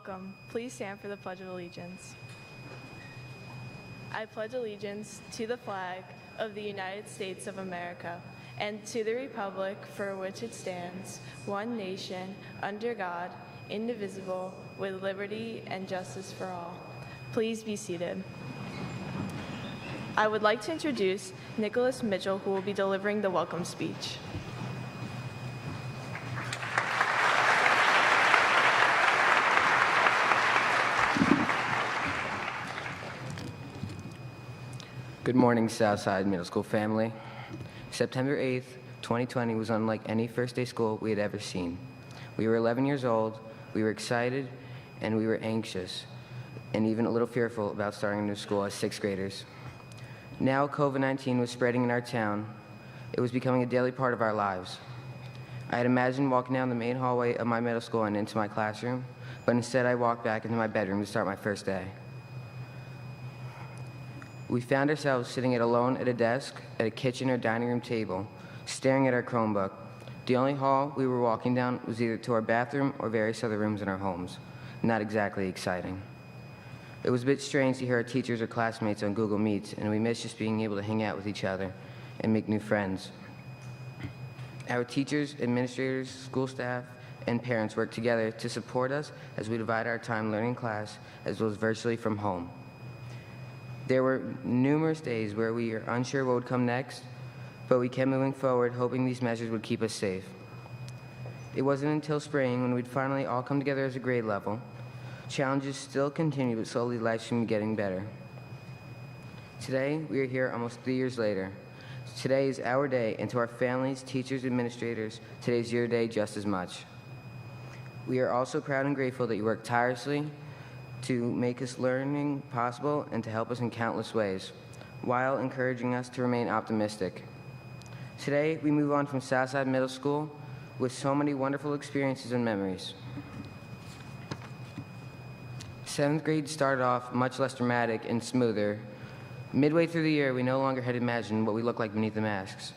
Welcome. Please stand for the Pledge of Allegiance. I pledge allegiance to the flag of the United States of America and to the republic for which it stands, one nation, under God, indivisible, with liberty and justice for all. Please be seated. I would like to introduce Nicholas Mitchell, who will be delivering the welcome speech. Good morning, Southside Middle School family. September 8th, 2020 was unlike any first day school we had ever seen. We were 11 years old, we were excited, and we were anxious, and even a little fearful about starting a new school as sixth graders. Now COVID-19 was spreading in our town. It was becoming a daily part of our lives. I had imagined walking down the main hallway of my middle school and into my classroom, but instead I walked back into my bedroom to start my first day. We found ourselves sitting alone at a desk, at a kitchen or dining room table, staring at our Chromebook. The only hall we were walking down was either to our bathroom or various other rooms in our homes. Not exactly exciting. It was a bit strange to hear our teachers or classmates on Google Meets, and we missed just being able to hang out with each other and make new friends. Our teachers, administrators, school staff, and parents worked together to support us as we divide our time learning in class as well as virtually from home. There were numerous days where we were unsure what would come next, but we kept moving forward, hoping these measures would keep us safe. It wasn't until spring when we'd finally all come together as a grade level. Challenges still continue, but slowly life seemed getting better. Today, we are here almost 3 years later. Today is our day, and to our families, teachers, administrators, today's your day just as much. We are also proud and grateful that you work tirelessly to make us learning possible and to help us in countless ways, while encouraging us to remain optimistic. Today, we move on from Southside Middle School with so many wonderful experiences and memories. 7th grade started off much less dramatic and smoother. Midway through the year, we no longer had imagined what we looked like beneath the masks.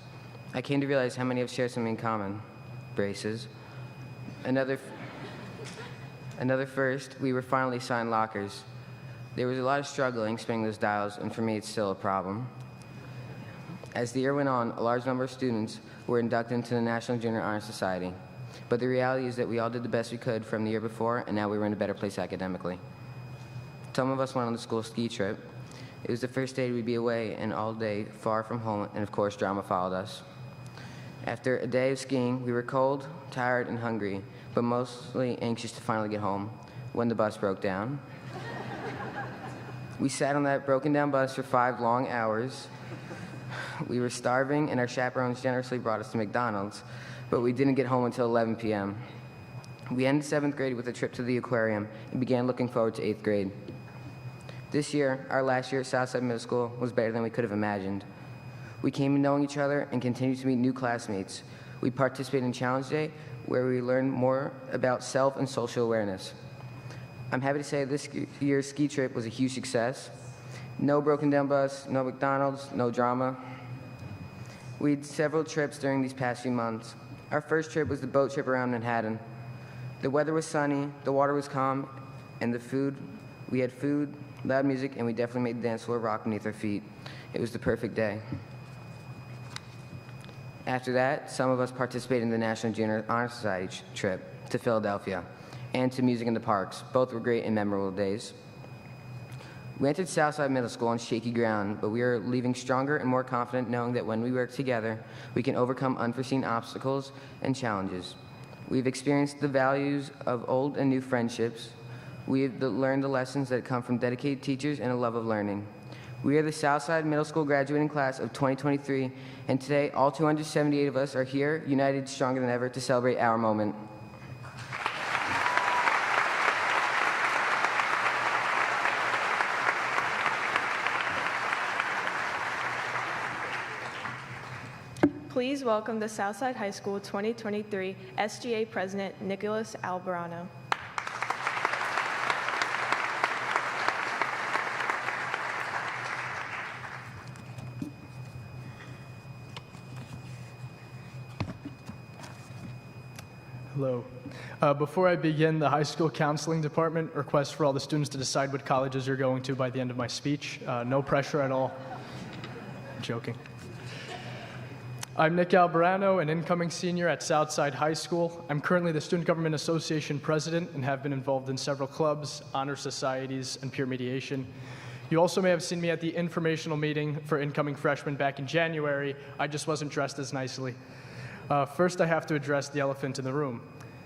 I came to realize how many of us share something in common. Braces. Another first, we were finally assigned lockers. There was a lot of struggling spinning those dials, and for me it's still a problem. As the year went on, a large number of students were inducted into the National Junior Honor Society. But the reality is that we all did the best we could from the year before, and now we were in a better place academically. Some of us went on the school ski trip. It was the first day we'd be away and all day far from home, and of course drama followed us. After a day of skiing, we were cold, tired, and hungry, but mostly anxious to finally get home when the bus broke down. We sat on that broken down bus for 5 long hours. We were starving, and our chaperones generously brought us to McDonald's, but we didn't get home until 11 p.m. We ended 7th grade with a trip to the aquarium and began looking forward to 8th grade. This year, our last year at Southside Middle School, was better than we could have imagined. We came to knowing each other and continued to meet new classmates. We participated in Challenge Day, where we learned more about self and social awareness. I'm happy to say this year's ski trip was a huge success. No broken down bus, no McDonald's, no drama. We had several trips during these past few months. Our first trip was the boat trip around Manhattan. The weather was sunny, the water was calm, and we had food, loud music, and we definitely made the dance floor rock beneath our feet. It was the perfect day. After that, some of us participated in the National Junior Honor Society trip to Philadelphia and to Music in the Parks. Both were great and memorable days. We entered Southside Middle School on shaky ground, but we are leaving stronger and more confident knowing that when we work together, we can overcome unforeseen obstacles and challenges. We've experienced the values of old and new friendships. We've learned the lessons that come from dedicated teachers and a love of learning. We are the Southside Middle School graduating class of 2023, and today all 278 of us are here, united, stronger than ever, to celebrate our moment. Please welcome the Southside High School 2023 SGA President Nicholas Albarano. Hello. Before I begin, the high school counseling department requests for all the students to decide what colleges you're going to by the end of my speech. No pressure at all. I'm joking. I'm Nick Albarano, an incoming senior at Southside High School. I'm currently the Student Government Association president and have been involved in several clubs, honor societies, and peer mediation. You also may have seen me at the informational meeting for incoming freshmen back in January. I just wasn't dressed as nicely. First, I have to address the elephant in the room.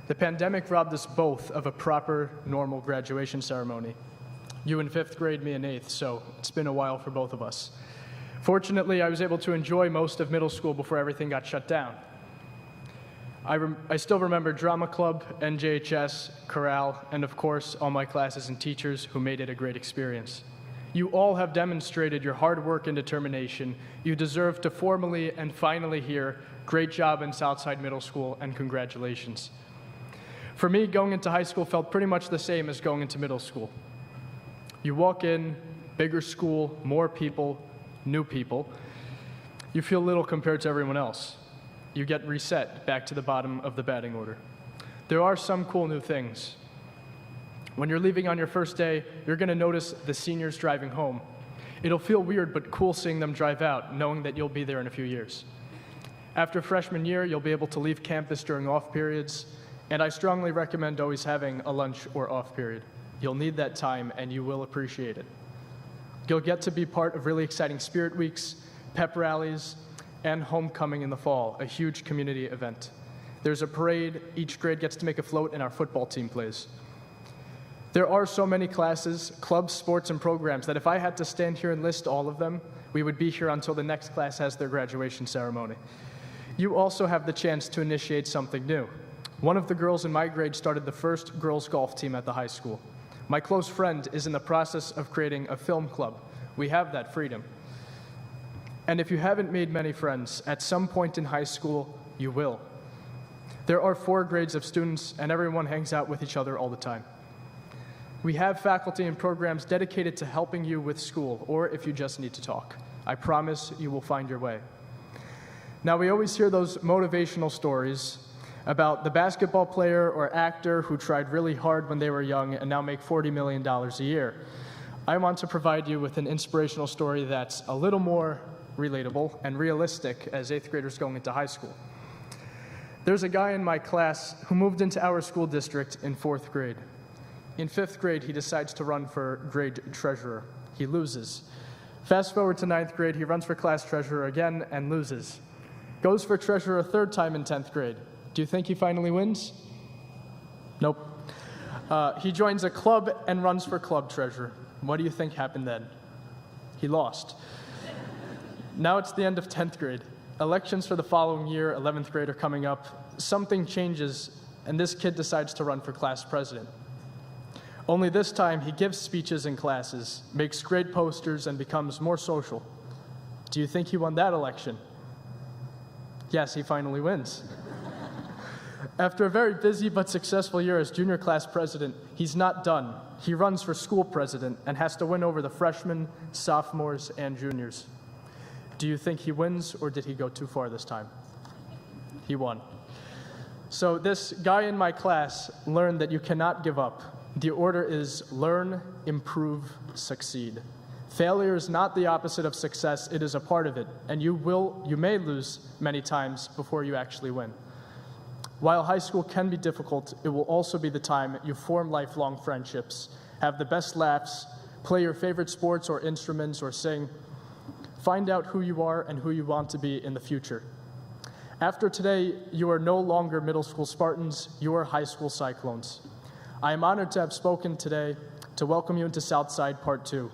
The pandemic robbed us both of a proper, normal graduation ceremony. You in 5th grade, me in 8th, so it's been a while for both of us. Fortunately, I was able to enjoy most of middle school before everything got shut down. I still remember drama club, NJHS, chorale, and of course, all my classes and teachers who made it a great experience. You all have demonstrated your hard work and determination. You deserve to formally and finally hear, great job in Southside Middle School, and congratulations. For me, going into high school felt pretty much the same as going into middle school. You walk in, bigger school, more people, new people. You feel little compared to everyone else. You get reset back to the bottom of the batting order. There are some cool new things. When you're leaving on your first day, you're going to notice the seniors driving home. It'll feel weird but cool seeing them drive out, knowing that you'll be there in a few years. After freshman year, you'll be able to leave campus during off periods, and I strongly recommend always having a lunch or off period. You'll need that time, and you will appreciate it. You'll get to be part of really exciting spirit weeks, pep rallies, and homecoming in the fall, a huge community event. There's a parade, each grade gets to make a float, and our football team plays. There are so many classes, clubs, sports, and programs that if I had to stand here and list all of them, we would be here until the next class has their graduation ceremony. You also have the chance to initiate something new. One of the girls in my grade started the first girls' golf team at the high school. My close friend is in the process of creating a film club. We have that freedom. And if you haven't made many friends, at some point in high school, you will. There are 4 grades of students, and everyone hangs out with each other all the time. We have faculty and programs dedicated to helping you with school, or if you just need to talk. I promise you will find your way. Now, we always hear those motivational stories about the basketball player or actor who tried really hard when they were young and now make $40 million a year. I want to provide you with an inspirational story that's a little more relatable and realistic as 8th graders going into high school. There's a guy in my class who moved into our school district in 4th grade. In 5th grade, he decides to run for grade treasurer. He loses. Fast forward to 9th grade, he runs for class treasurer again and loses. Goes for treasurer a 3rd time in 10th grade. Do you think he finally wins? Nope. He joins a club and runs for club treasurer. What do you think happened then? He lost. Now it's the end of 10th grade. Elections for the following year, 11th grade, are coming up. Something changes, and this kid decides to run for class president. Only this time, he gives speeches in classes, makes great posters, and becomes more social. Do you think he won that election? Yes, he finally wins. After a very busy but successful year as junior class president, he's not done. He runs for school president and has to win over the freshmen, sophomores, and juniors. Do you think he wins, or did he go too far this time? He won. So this guy in my class learned that you cannot give up. The order is learn, improve, succeed. Failure is not the opposite of success, it is a part of it, and you may lose many times before you actually win. While high school can be difficult, it will also be the time you form lifelong friendships, have the best laughs, play your favorite sports or instruments or sing. Find out who you are and who you want to be in the future. After today, you are no longer middle school Spartans, you are high school Cyclones. I am honored to have spoken today to welcome you into Southside Part 2.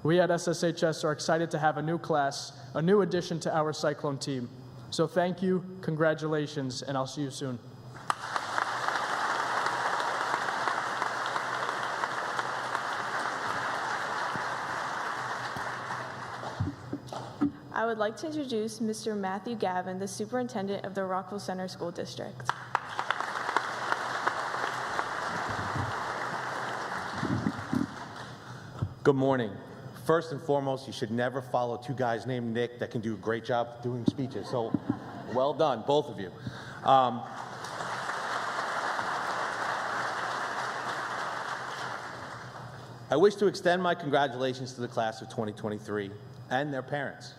We at SSHS are excited to have a new class, a new addition to our Cyclone team. So thank you, congratulations, and I'll see you soon. I would like to introduce Mr. Matthew Gavin, the superintendent of the Rockville Center School District. Good morning. First and foremost, you should never follow 2 guys named Nick that can do a great job doing speeches. So well done, both of you. I wish to extend my congratulations to the class of 2023 and their parents.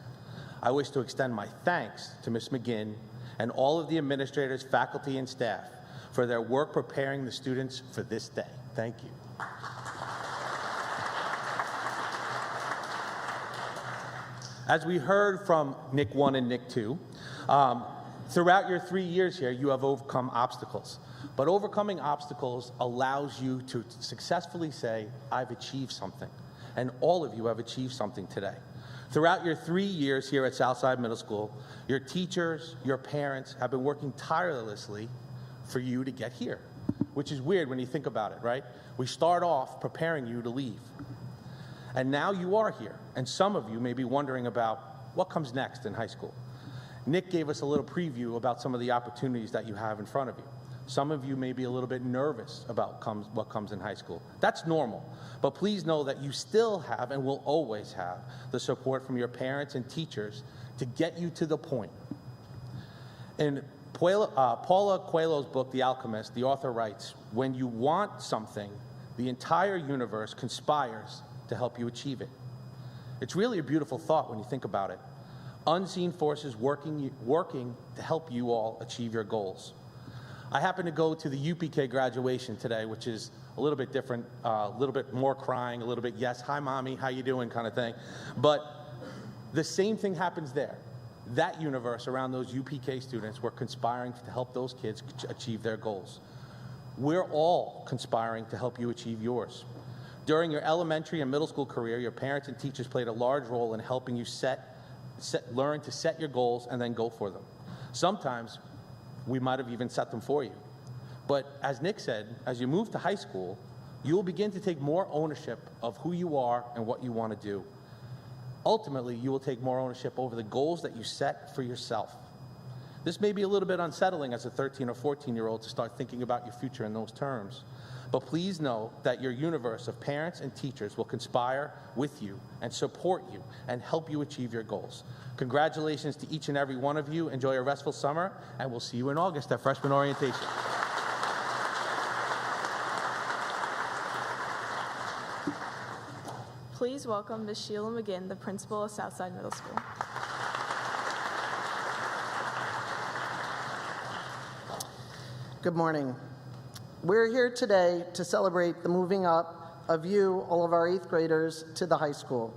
I wish to extend my thanks to Ms. McGinn and all of the administrators, faculty, and staff for their work preparing the students for this day. Thank you. As we heard from Nick 1 and Nick 2, throughout your 3 years here, you have overcome obstacles. But overcoming obstacles allows you to successfully say, I've achieved something. And all of you have achieved something today. Throughout your 3 years here at Southside Middle School, your teachers, your parents have been working tirelessly for you to get here, which is weird when you think about it, right? We start off preparing you to leave. And now you are here, and some of you may be wondering about what comes next in high school. Nick gave us a little preview about some of the opportunities that you have in front of you. Some of you may be a little bit nervous about what comes in high school. That's normal, but please know that you still have and will always have the support from your parents and teachers to get you to the point. In Paulo Coelho's book, The Alchemist, the author writes, when you want something, the entire universe conspires to help you achieve it. It's really a beautiful thought when you think about it. Unseen forces working to help you all achieve your goals. I happened to go to the UPK graduation today, which is a little bit different, a little bit more crying, a little bit, yes, hi mommy, how you doing kind of thing. But the same thing happens there. That universe around those UPK students were conspiring to help those kids achieve their goals. We're all conspiring to help you achieve yours. During your elementary and middle school career, your parents and teachers played a large role in helping you learn to set your goals and then go for them. Sometimes we might have even set them for you. But as Nick said, as you move to high school, you will begin to take more ownership of who you are and what you want to do. Ultimately, you will take more ownership over the goals that you set for yourself. This may be a little bit unsettling as a 13 or 14-year-old to start thinking about your future in those terms. But please know that your universe of parents and teachers will conspire with you and support you and help you achieve your goals. Congratulations to each and every one of you. Enjoy a restful summer, and we'll see you in August at freshman orientation. Please welcome Ms. Sheila McGinn, the principal of Southside Middle School. Good morning. We're here today to celebrate the moving up of you, all of our 8th graders, to the high school.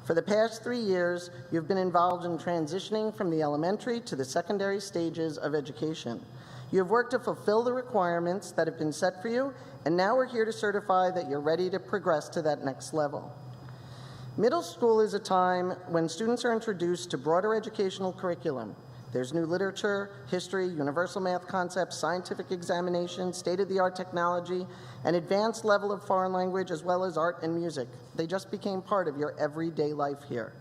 For the past 3 years, you've been involved in transitioning from the elementary to the secondary stages of education. You have worked to fulfill the requirements that have been set for you, and now we're here to certify that you're ready to progress to that next level. Middle school is a time when students are introduced to broader educational curriculum. There's new literature, history, universal math concepts, scientific examinations, state-of-the-art technology, an advanced level of foreign language, as well as art and music. They just became part of your everyday life here.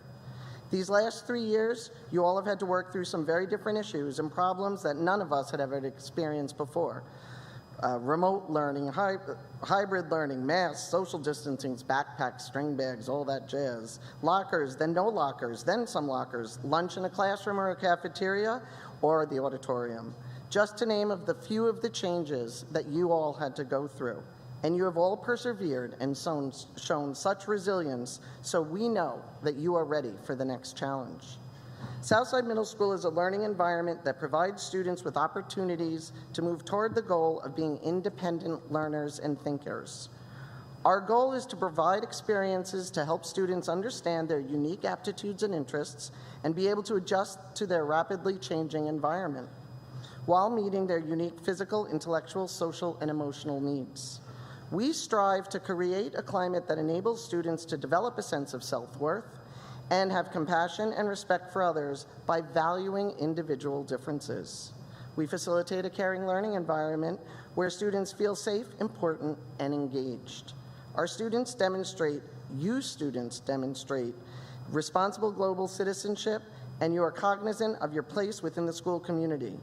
These last 3 years, you all have had to work through some very different issues and problems that none of us had ever experienced before. Remote learning, hybrid learning, masks, social distancing, backpacks, string bags, all that jazz. Lockers, then no lockers, then some lockers. Lunch in a classroom or a cafeteria, or the auditorium. Just to name of the few of the changes that you all had to go through. And you have all persevered and shown such resilience, so we know that you are ready for the next challenge. Southside Middle School is a learning environment that provides students with opportunities to move toward the goal of being independent learners and thinkers. Our goal is to provide experiences to help students understand their unique aptitudes and interests and be able to adjust to their rapidly changing environment while meeting their unique physical, intellectual, social, and emotional needs. We strive to create a climate that enables students to develop a sense of self-worth and have compassion and respect for others by valuing individual differences. We facilitate a caring learning environment where students feel safe, important, and engaged. Our students demonstrate, you students demonstrate, responsible global citizenship, and you are cognizant of your place within the school community.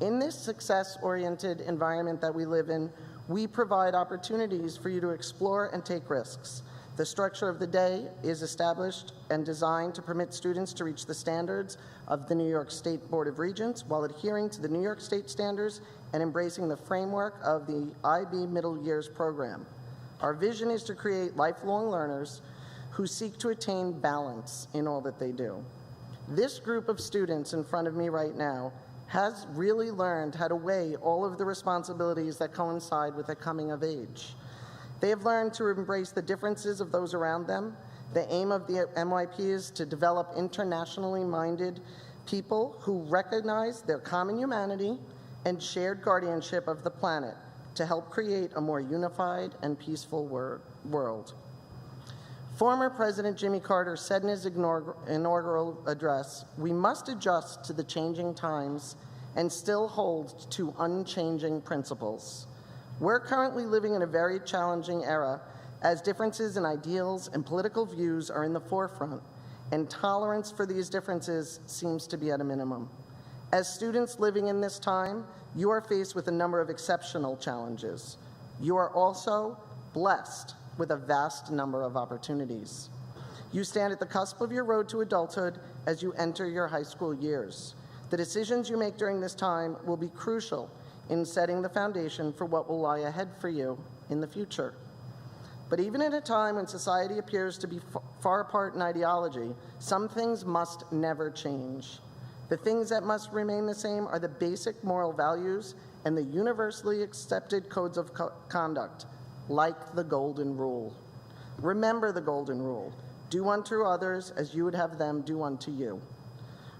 In this success-oriented environment that we live in, we provide opportunities for you to explore and take risks. The structure of the day is established and designed to permit students to reach the standards of the New York State Board of Regents while adhering to the New York State standards and embracing the framework of the IB Middle Years program. Our vision is to create lifelong learners who seek to attain balance in all that they do. This group of students in front of me right now has really learned how to weigh all of the responsibilities that coincide with the coming of age. They have learned to embrace the differences of those around them. The aim of the MYP is to develop internationally minded people who recognize their common humanity and shared guardianship of the planet to help create a more unified and peaceful world. Former President Jimmy Carter said in his inaugural address, "We must adjust to the changing times and still hold to unchanging principles." We're currently living in a very challenging era as differences in ideals and political views are in the forefront, and tolerance for these differences seems to be at a minimum. As students living in this time, you are faced with a number of exceptional challenges. You are also blessed with a vast number of opportunities. You stand at the cusp of your road to adulthood as you enter your high school years. The decisions you make during this time will be crucial in setting the foundation for what will lie ahead for you in the future. But even in a time when society appears to be far apart in ideology, some things must never change. The things that must remain the same are the basic moral values and the universally accepted codes of conduct, like the Golden Rule. Remember the Golden Rule. Do unto others as you would have them do unto you.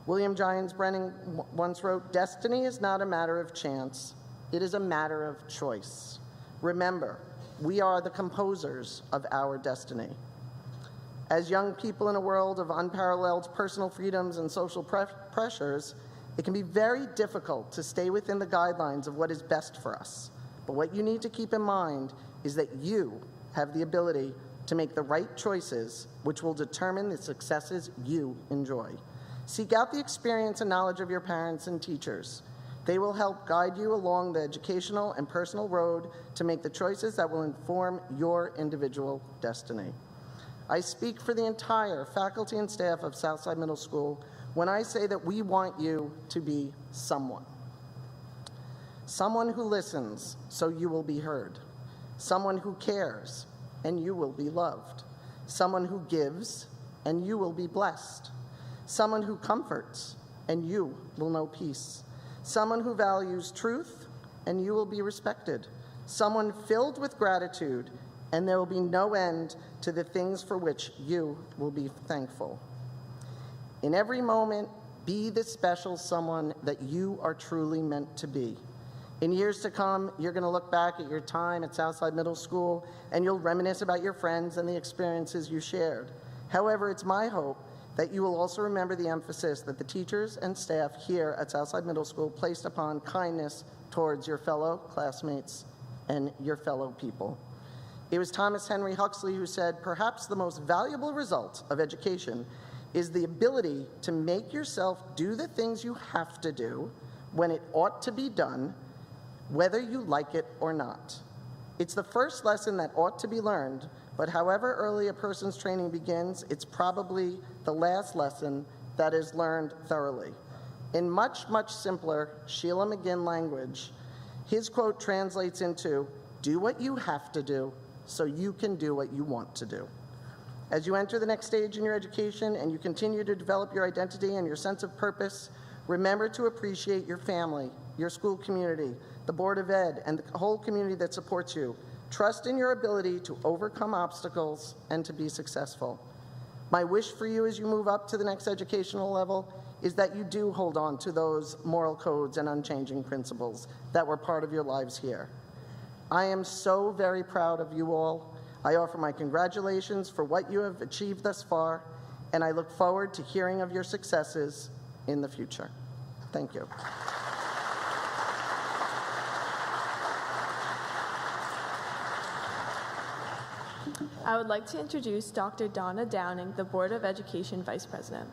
William Jennings Bryan once wrote, "Destiny is not a matter of chance, it is a matter of choice." Remember, we are the composers of our destiny. As young people in a world of unparalleled personal freedoms and social pressures, it can be very difficult to stay within the guidelines of what is best for us. But what you need to keep in mind is that you have the ability to make the right choices, which will determine the successes you enjoy. Seek out the experience and knowledge of your parents and teachers. They will help guide you along the educational and personal road to make the choices that will inform your individual destiny. I speak for the entire faculty and staff of Southside Middle School when I say that we want you to be someone. Someone who listens so you will be heard. Someone who cares and you will be loved. Someone who gives and you will be blessed. Someone who comforts and you will know peace. Someone who values truth and you will be respected. Someone filled with gratitude and there will be no end to the things for which you will be thankful. In every moment, be the special someone that you are truly meant to be. In years to come, you're going to look back at your time at Southside Middle School and you'll reminisce about your friends and the experiences you shared. However, it's my hope that you will also remember the emphasis that the teachers and staff here at Southside Middle School placed upon kindness towards your fellow classmates and your fellow people. It was Thomas Henry Huxley who said, "Perhaps the most valuable result of education is the ability to make yourself do the things you have to do when it ought to be done, whether you like it or not." It's the first lesson that ought to be learned, but however early a person's training begins, it's probably the last lesson that is learned thoroughly. In much, much simpler Sheila McGinn language, his quote translates into, "Do what you have to do so you can do what you want to do." As you enter the next stage in your education and you continue to develop your identity and your sense of purpose, remember to appreciate your family, your school community, the Board of Ed, and the whole community that supports you. Trust in your ability to overcome obstacles and to be successful. My wish for you as you move up to the next educational level is that you do hold on to those moral codes and unchanging principles that were part of your lives here. I am so very proud of you all. I offer my congratulations for what you have achieved thus far, and I look forward to hearing of your successes in the future. Thank you. I would like to introduce Dr. Donna Downing, the Board of Education Vice President.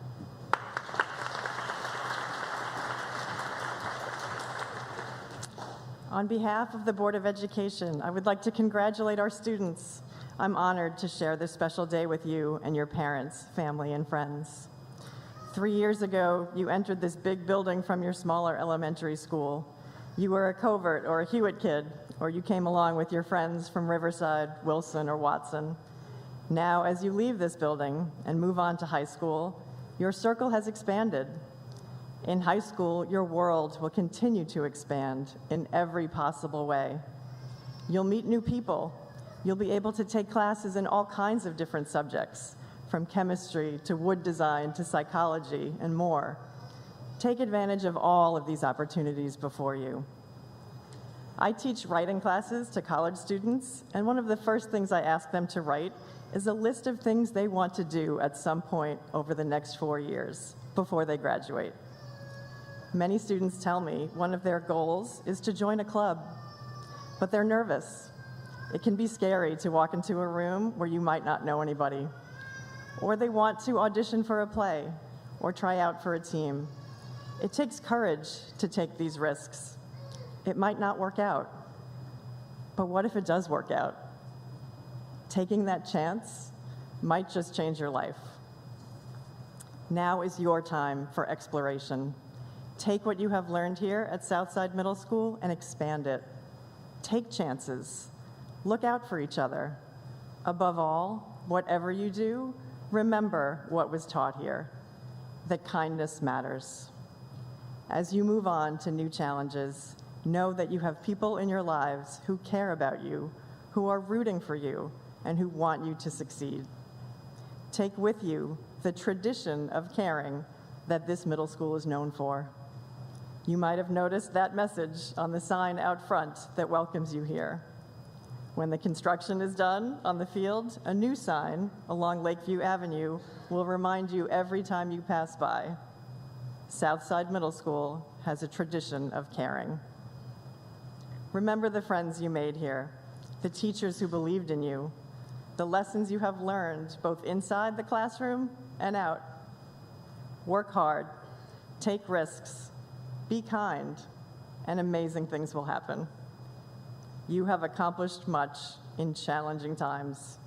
On behalf of the Board of Education, I would like to congratulate our students. I'm honored to share this special day with you and your parents, family, and friends. 3 years ago, you entered this big building from your smaller elementary school. You were a Covert or a Hewitt kid, or you came along with your friends from Riverside, Wilson, or Watson. Now, as you leave this building and move on to high school, your circle has expanded. In high school, your world will continue to expand in every possible way. You'll meet new people. You'll be able to take classes in all kinds of different subjects, from chemistry to wood design to psychology and more. Take advantage of all of these opportunities before you. I teach writing classes to college students, and one of the first things I ask them to write is a list of things they want to do at some point over the next 4 years before they graduate. Many students tell me one of their goals is to join a club, but they're nervous. It can be scary to walk into a room where you might not know anybody, or they want to audition for a play or try out for a team. It takes courage to take these risks. It might not work out, but what if it does work out? Taking that chance might just change your life. Now is your time for exploration. Take what you have learned here at Southside Middle School and expand it. Take chances. Look out for each other. Above all, whatever you do, remember what was taught here, that kindness matters. As you move on to new challenges, know that you have people in your lives who care about you, who are rooting for you, and who want you to succeed. Take with you the tradition of caring that this middle school is known for. You might have noticed that message on the sign out front that welcomes you here. When the construction is done on the field, a new sign along Lakeview Avenue will remind you every time you pass by. Southside Middle School has a tradition of caring. Remember the friends you made here, the teachers who believed in you, the lessons you have learned both inside the classroom and out. Work hard, take risks, be kind, and amazing things will happen. You have accomplished much in challenging times.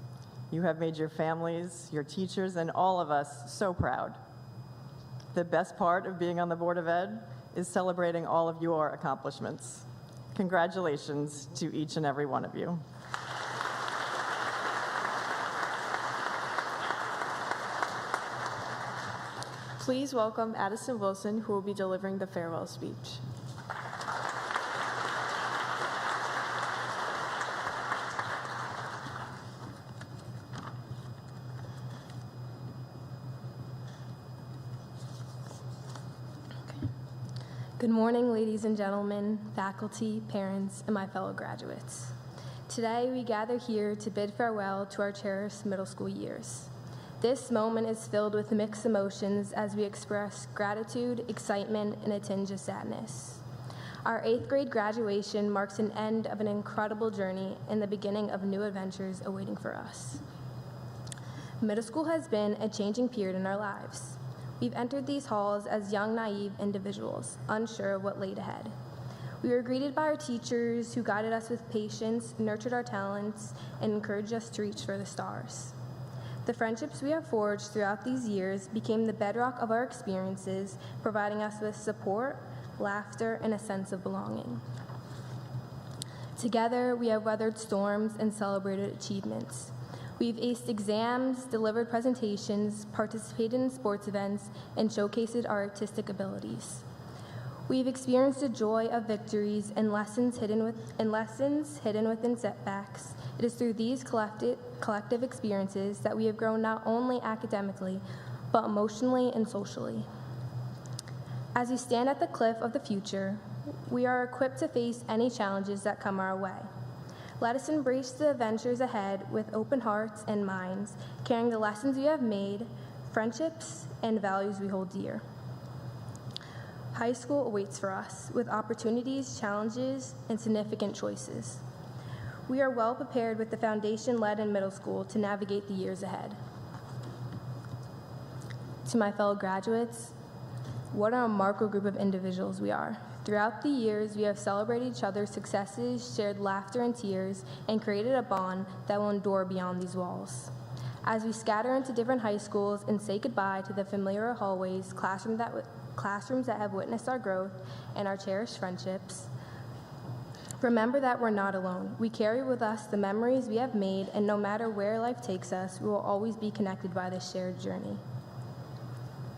You have made your families, your teachers, and all of us so proud. The best part of being on the Board of Ed is celebrating all of your accomplishments. Congratulations to each and every one of you. Please welcome Addison Wilson, who will be delivering the farewell speech. Good morning, ladies and gentlemen, faculty, parents, and my fellow graduates. Today, we gather here to bid farewell to our cherished middle school years. This moment is filled with mixed emotions as we express gratitude, excitement, and a tinge of sadness. Our 8th grade graduation marks an end of an incredible journey and the beginning of new adventures awaiting for us. Middle school has been a changing period in our lives. We've entered these halls as young, naive individuals, unsure of what laid ahead. We were greeted by our teachers who guided us with patience, nurtured our talents, and encouraged us to reach for the stars. The friendships we have forged throughout these years became the bedrock of our experiences, providing us with support, laughter, and a sense of belonging. Together, we have weathered storms and celebrated achievements. We've aced exams, delivered presentations, participated in sports events, and showcased our artistic abilities. We've experienced the joy of victories and lessons hidden within setbacks. It is through these collective experiences that we have grown not only academically, but emotionally and socially. As we stand at the cliff of the future, we are equipped to face any challenges that come our way. Let us embrace the adventures ahead with open hearts and minds, carrying the lessons we have made, friendships, and values we hold dear. High school awaits for us with opportunities, challenges, and significant choices. We are well prepared with the foundation led in middle school to navigate the years ahead. To my fellow graduates, what a remarkable group of individuals we are. Throughout the years, we have celebrated each other's successes, shared laughter and tears, and created a bond that will endure beyond these walls. As we scatter into different high schools and say goodbye to the familiar hallways, classrooms that have witnessed our growth and our cherished friendships, Remember that we're not alone. We carry with us the memories we have made, and no matter where life takes us, we will always be connected by this shared journey.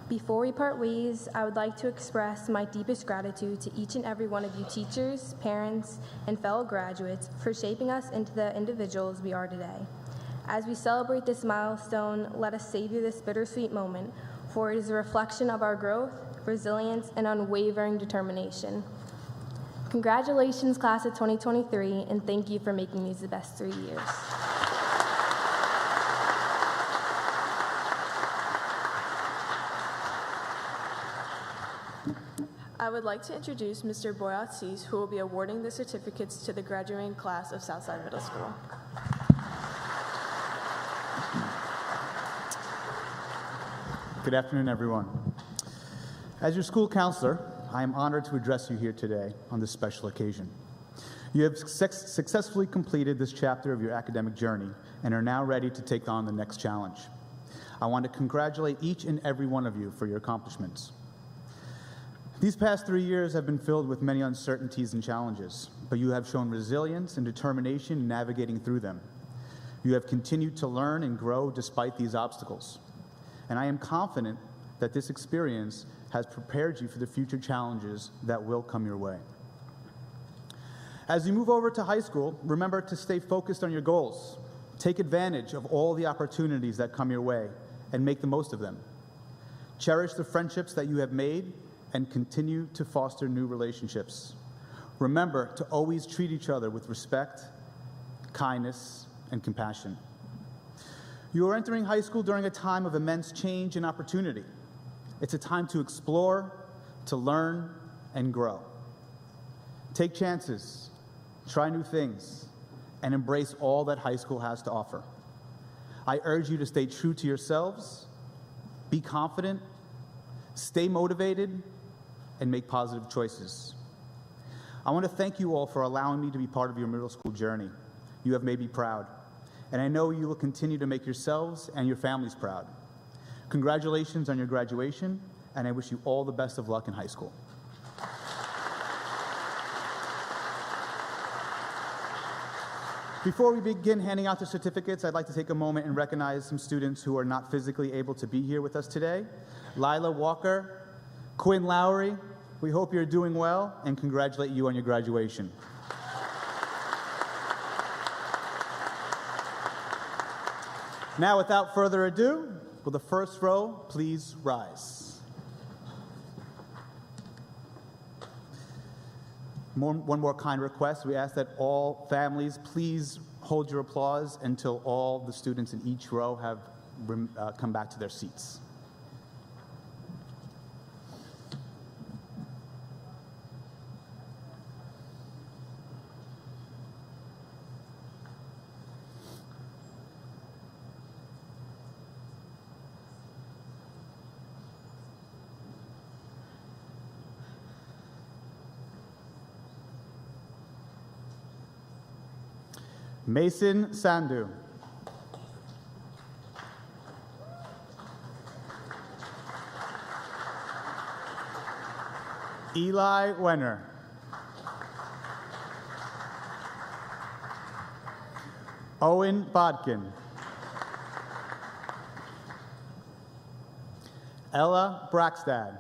Before we part ways, I would like to express my deepest gratitude to each and every one of you teachers, parents, and fellow graduates for shaping us into the individuals we are today. As we celebrate this milestone, let us savor this bittersweet moment, for it is a reflection of our growth, resilience, and unwavering determination. Congratulations, class of 2023, and thank you for making these the best 3 years. I would like to introduce Mr. Boyatsis, who will be awarding the certificates to the graduating class of Southside Middle School. Good afternoon, everyone. As your school counselor, I am honored to address you here today on this special occasion. You have successfully completed this chapter of your academic journey and are now ready to take on the next challenge. I want to congratulate each and every one of you for your accomplishments. These past 3 years have been filled with many uncertainties and challenges, but you have shown resilience and determination in navigating through them. You have continued to learn and grow despite these obstacles, and I am confident that this experience has prepared you for the future challenges that will come your way. As you move over to high school, remember to stay focused on your goals. Take advantage of all the opportunities that come your way and make the most of them. Cherish the friendships that you have made and continue to foster new relationships. Remember to always treat each other with respect, kindness, and compassion. You are entering high school during a time of immense change and opportunity. It's a time to explore, to learn, and grow. Take chances, try new things, and embrace all that high school has to offer. I urge you to stay true to yourselves, be confident, stay motivated, and make positive choices. I want to thank you all for allowing me to be part of your middle school journey. You have made me proud, and I know you will continue to make yourselves and your families proud. Congratulations on your graduation, and I wish you all the best of luck in high school. Before we begin handing out the certificates, I'd like to take a moment and recognize some students who are not physically able to be here with us today. Lila Walker, Quinn Lowry, we hope you're doing well and congratulate you on your graduation. Now, without further ado, will the first row please rise? One more kind request. We ask that all families please hold your applause until all the students in each row have come back to their seats. Mason Sandhu. Eli Wenner. Owen Bodkin. Ella Brackstad.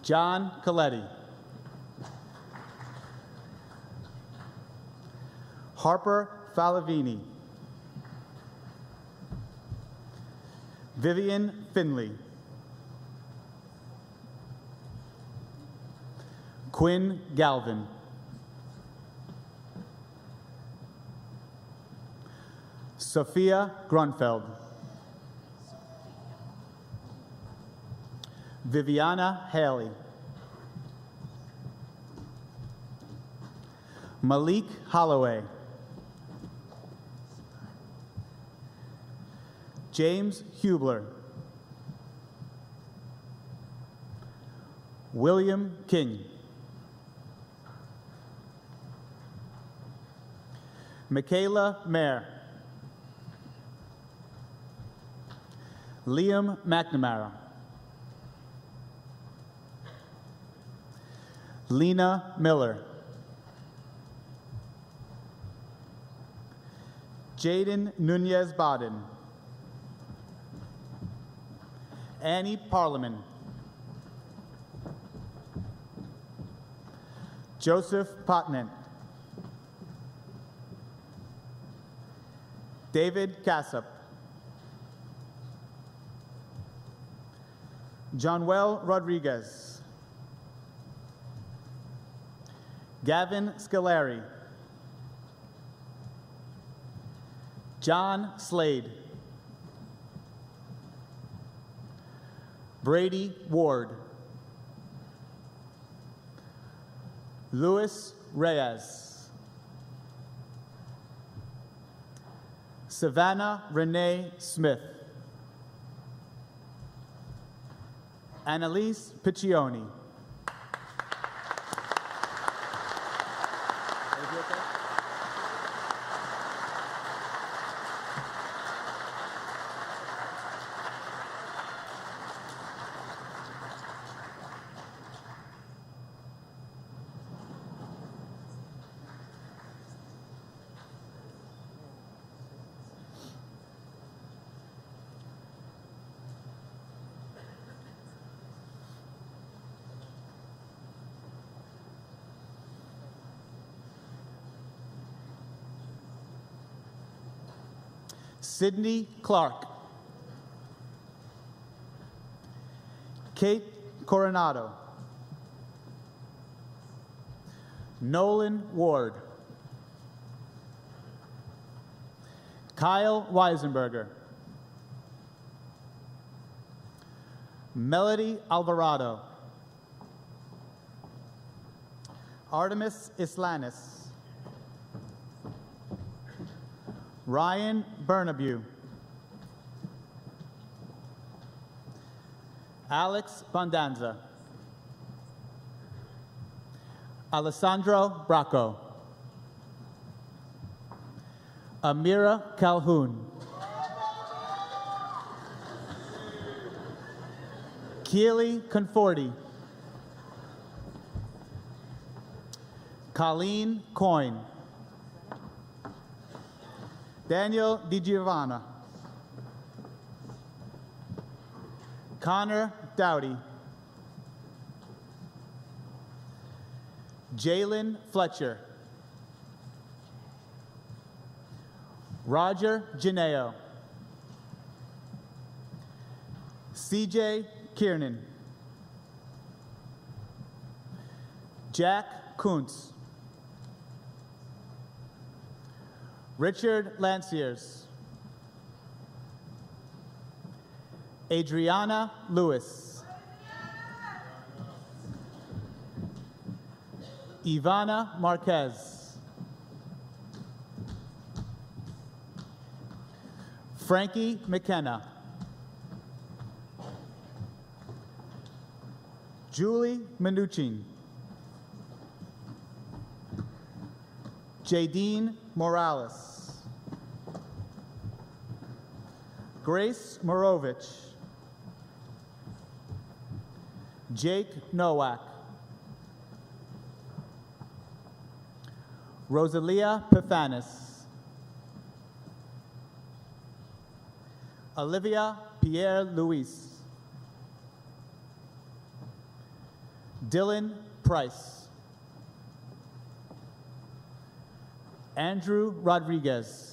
John Coletti. Harper Falavini. Vivian Finley. Quinn Galvin. Sophia Grunfeld. Viviana Haley. Malik Holloway. James Hubler. William King. Michaela Mayer. Liam McNamara. Lena Miller. Jaden Nunez Baden. Annie Parliament. Joseph Potnant. David Cassup. Johnwell Rodriguez. Gavin Scolari. John Slade. Brady Ward. Luis Reyes. Savannah Renee Smith. Annalise Piccioni. Sydney Clark. Kate Coronado. Nolan Ward. Kyle Weisenberger. Melody Alvarado. Artemis Islanis. Ryan Bernabeu. Alex Bondanza. Alessandro Bracco. Amira Calhoun. Keely Conforti. Colleen Coyne. Daniel DiGiovanna. Connor Dowdy. Jalen Fletcher. Roger Janeo. CJ Kiernan. Jack Kuntz. Richard Lanciers. Adriana Lewis. Ivana Marquez. Frankie McKenna. Julie Minuchin. Jadine Morales. Grace Morovich. Jake Nowak. Rosalia Pefanis. Olivia Pierre Louis. Dylan Price. Andrew Rodriguez.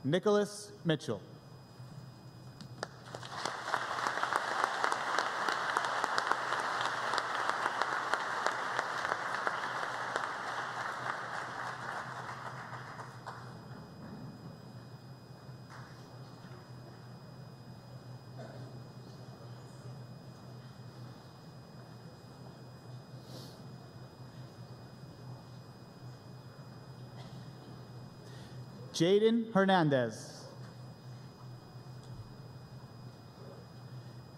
Nicholas Mitchell. Jaden Hernandez.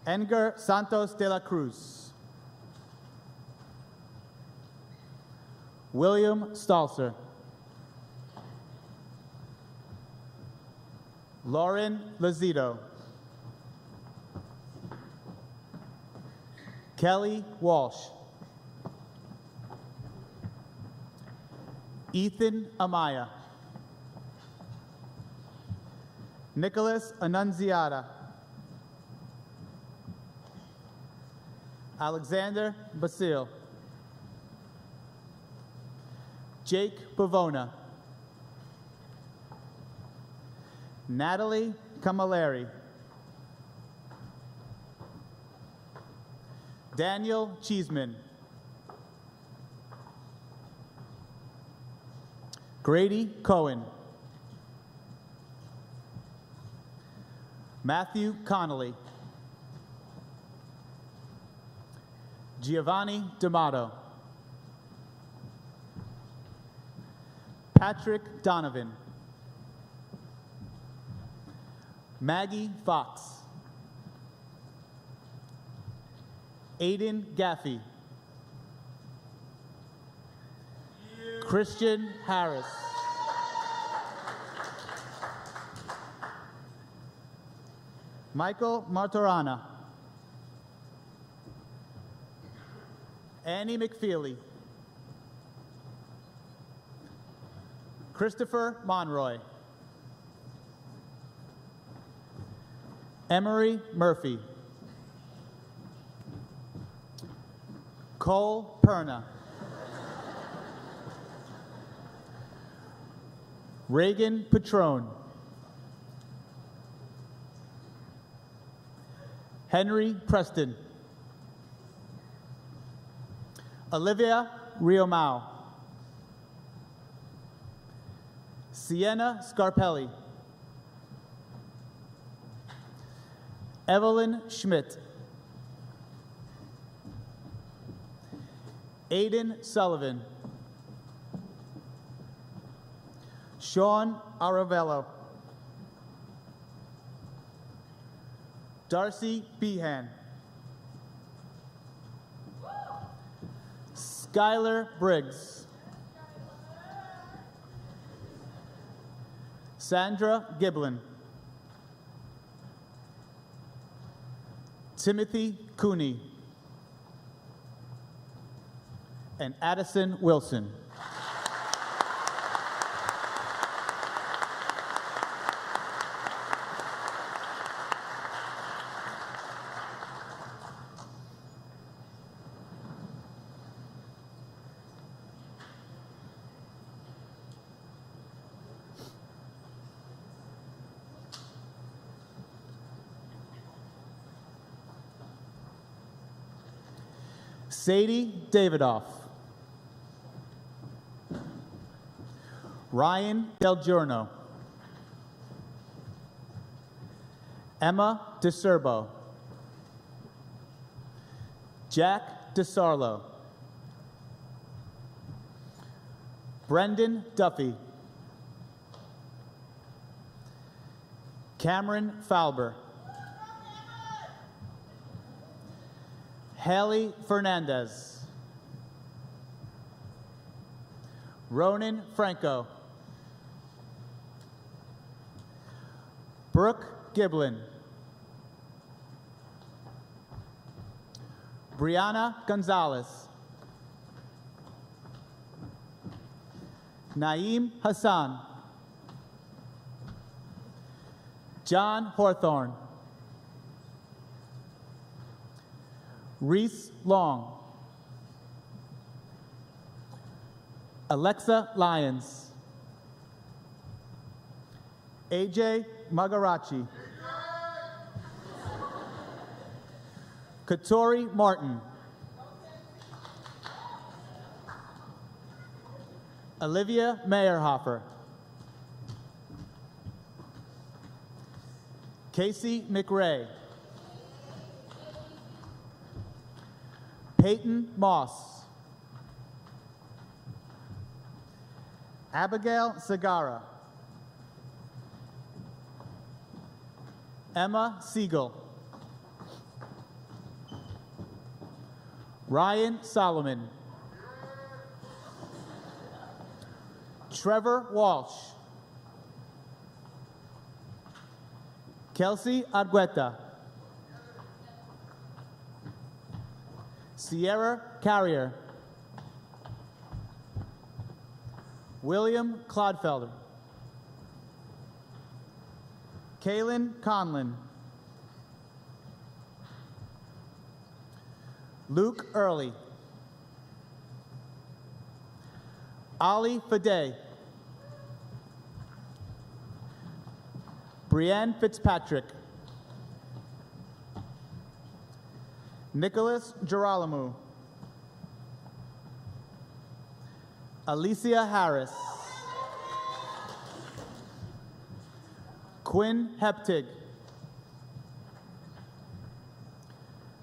Edgar Santos de la Cruz. William Stalser. Lauren Lazito. Kelly Walsh. Ethan Amaya. Nicholas Annunziata. Alexander Basile. Jake Bavona. Natalie Camilleri. Daniel Cheeseman. Grady Cohen. Matthew Connolly. Giovanni D'Amato. Patrick Donovan. Maggie Fox. Aiden Gaffey. Christian Harris. Michael Martorana. Annie McFeely. Christopher Monroy. Emery Murphy. Cole Perna. Reagan Patron. Henry Preston. Olivia Riomao. Sienna Scarpelli. Evelyn Schmidt. Aiden Sullivan. Sean Aravello. Darcy Behan. Skylar Briggs. Sandra Giblin. Timothy Cooney. And Addison Wilson. Sadie Davidoff. Ryan Del Giorno. Emma DeSerbo. Jack DeSarlo. Brendan Duffy. Cameron Falber. Haley Fernandez. Ronan Franco. Brooke Giblin. Brianna Gonzalez. Naeem Hassan. John Hawthorne. Reese Long. Alexa Lyons. AJ Magarachi. Katori Martin. Olivia Meyerhofer. Casey McRae. Peyton Moss. Abigail Segara. Emma Siegel. Ryan Solomon. Trevor Walsh. Kelsey Argueta. Sierra Carrier. William Clodfelder. Kaylin Conlin. Luke Early. Ali Fade. Brianne Fitzpatrick. Nicholas Girolamo. Alicia Harris. Quinn Heptig.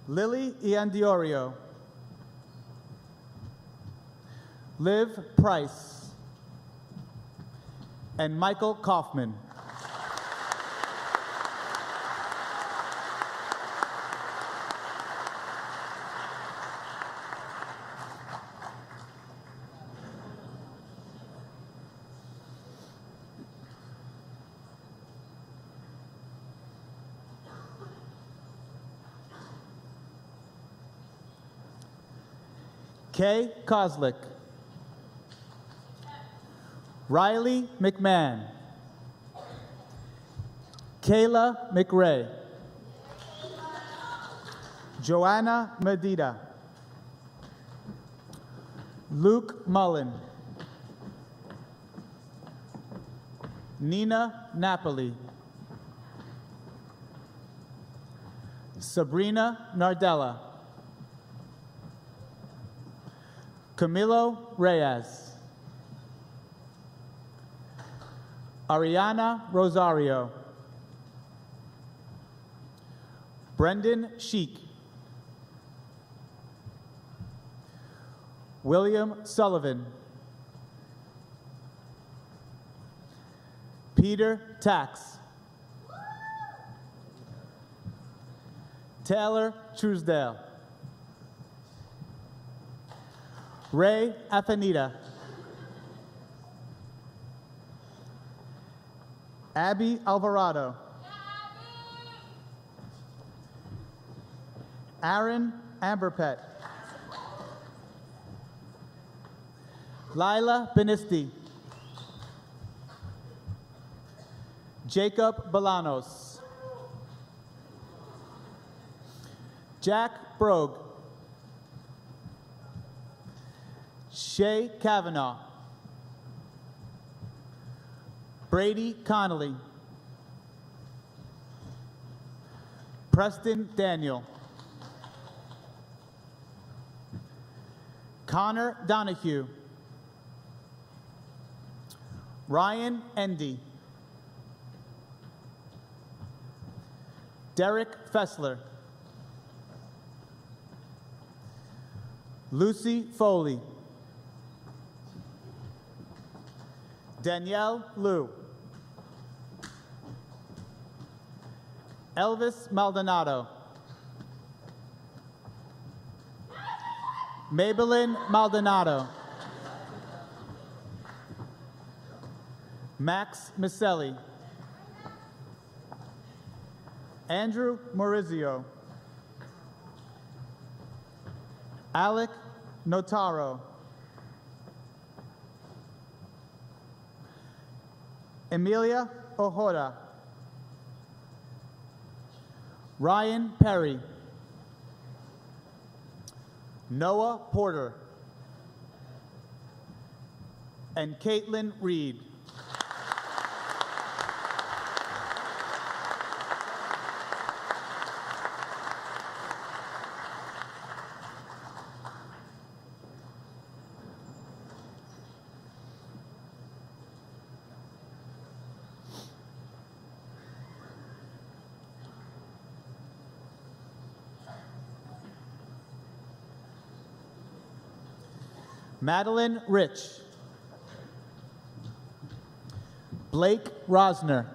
Lily Iandiorio. Liv Price. And Michael Kaufman. Kay Kozlik. Riley McMahon. Kayla McRae. Joanna Medina. Luke Mullen. Nina Napoli. Sabrina Nardella. Camilo Reyes. Ariana Rosario. Brendan Sheik. William Sullivan. Peter Tax. Taylor Truesdale. Ray Afanita. Abby Alvarado. Aaron Amberpet. Lila Benisti. Jacob Bolanos. Jack Brogue. Shay Kavanaugh. Brady Connolly. Preston Daniel. Connor Donahue. Ryan Endy. Derek Fessler. Lucy Foley. Danielle Liu. Elvis Maldonado. Maybelline Maldonado. Max Maselli. Andrew Maurizio. Alec Notaro. Emilia Ojeda. Ryan Perry. Noah Porter. And Caitlin Reed. Madeline Rich. Blake Rosner.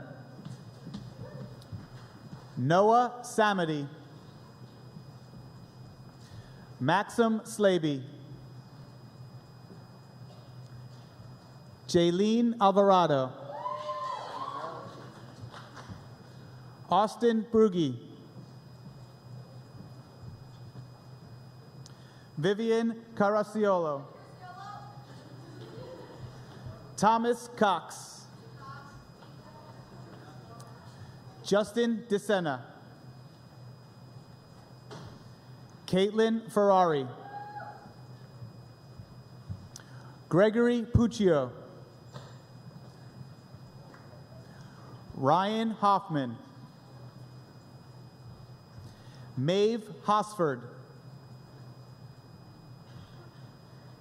Noah Samity. Maxim Slaby. Jaylene Alvarado. Austin Brugge. Vivian Caraciolo. Thomas Cox. Justin DeSena. Caitlin Ferrari. Gregory Puccio. Ryan Hoffman. Maeve Hosford.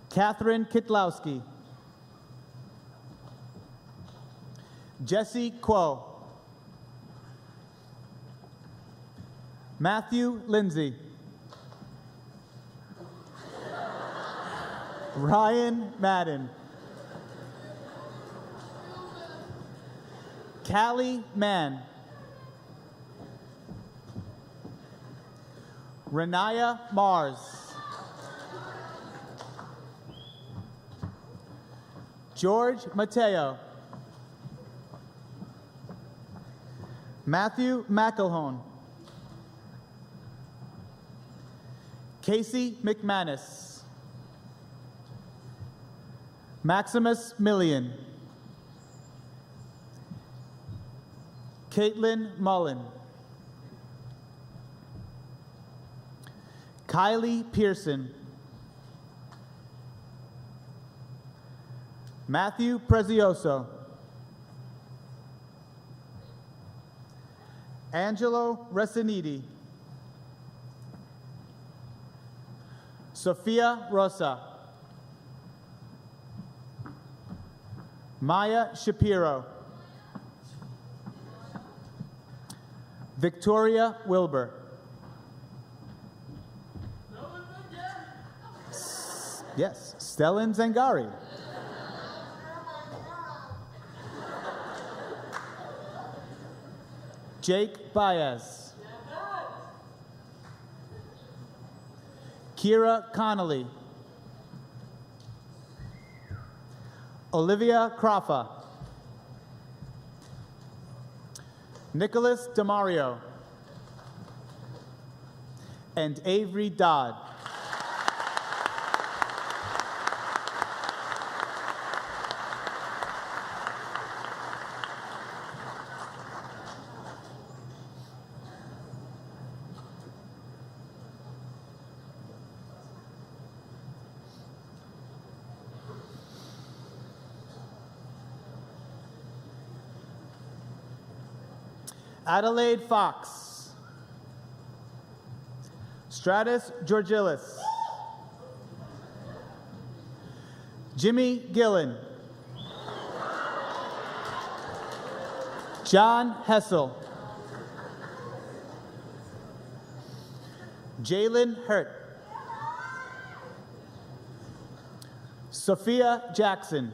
Catherine Kitlowski. Jesse Quo. Matthew Lindsay. Ryan Madden. Callie Mann. Renaya Mars. George Mateo. Matthew McElhone. Casey McManus. Maximus Millian. Caitlin Mullen. Kylie Pearson. Matthew Prezioso. Angelo Resiniti. Sophia Rosa. Maya Shapiro. Victoria Wilbur. Yes, Stellan Zangari. Jake Baez. Kira Connolly. Olivia Craffa. Nicholas DeMario. And Avery Dodd. Adelaide Fox. Stratus Georgilis. Jimmy Gillen. John Hessel. Jalen Hurt. Sophia Jackson.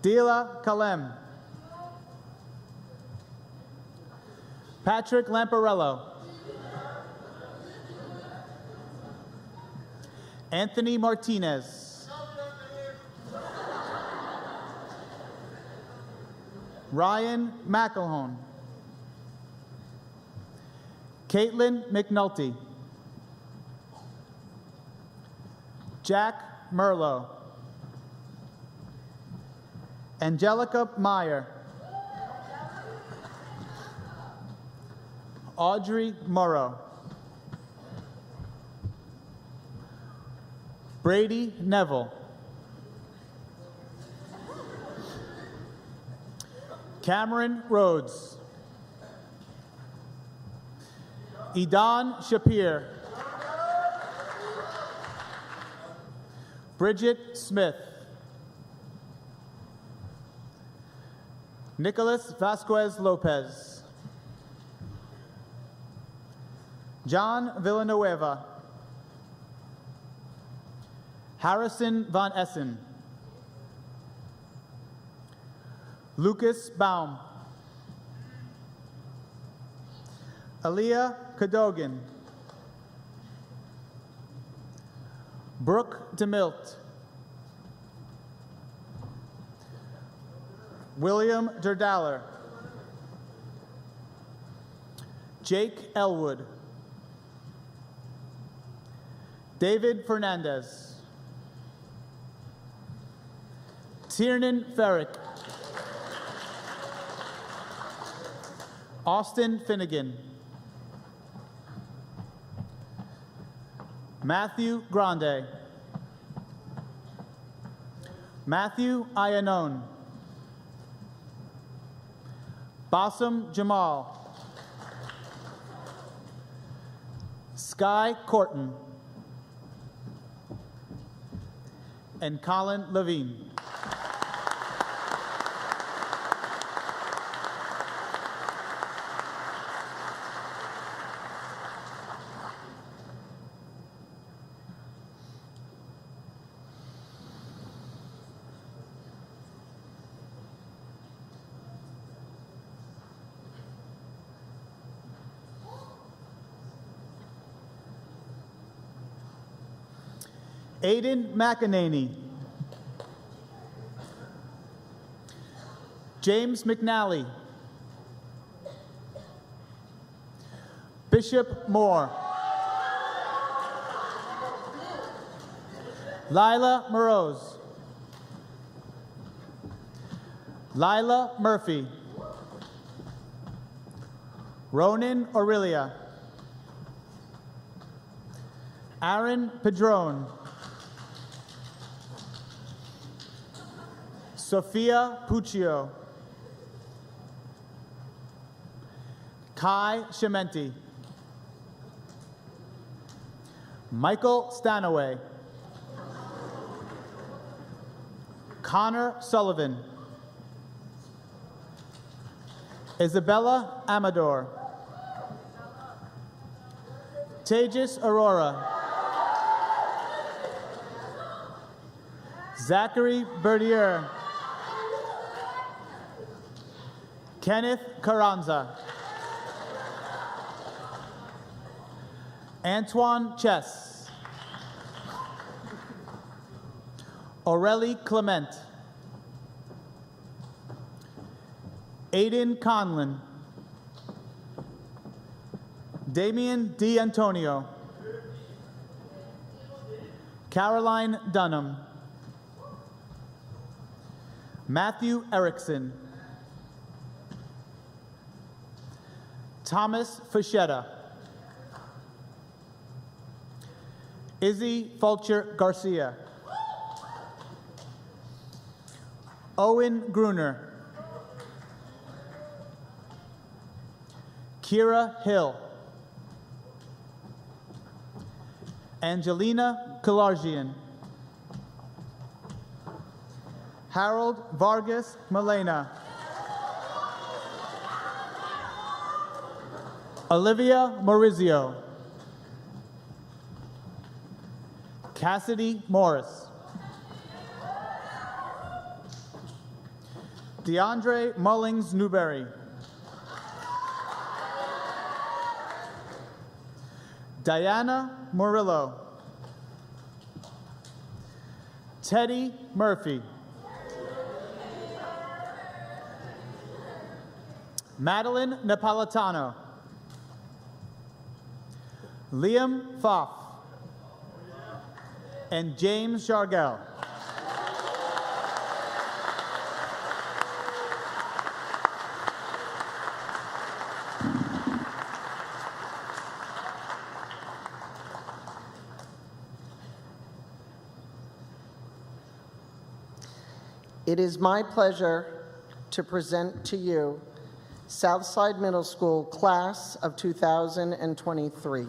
Dila Kalem. Patrick Lamparello. Anthony Martinez. Ryan McElhone. Caitlin McNulty. Jack Merlo. Angelica Meyer. Audrey Morrow. Brady Neville. Cameron Rhodes. Edan Shapir. Bridget Smith. Nicholas Vasquez Lopez. John Villanueva. Harrison Von Essen. Lucas Baum. Aaliyah Cadogan. Brooke DeMilt. William Derdaller. Jake Elwood. David Fernandez. Tiernan Ferrick. Austin Finnegan. Matthew Grande. Matthew Iannone. Bassem Jamal. Sky Corton. And Colin Levine. Aiden McEnany. James McNally. Bishop Moore. Lila Moroz. Lila Murphy. Ronan Aurelia. Aaron Padron. Sophia Puccio. Kai Shementi. Michael Stanaway. Connor Sullivan. Isabella Amador. Tejas Aurora. Zachary Berdier. Kenneth Carranza. Antoine Chess. Aurelie Clement. Aiden Conlon. Damian D. Antonio. Caroline Dunham. Matthew Erickson. Thomas Fischetta. Izzy Fulcher Garcia. Owen Gruner. Kira Hill. Angelina Kalarjian. Harold Vargas Malena. Olivia Maurizio. Cassidy Morris. DeAndre Mullings Newberry. Diana Murillo. Teddy Murphy. Madeline Napolitano. Liam Pfaff. And James Jargell. It is my pleasure to present to you Southside Middle School Class of 2023.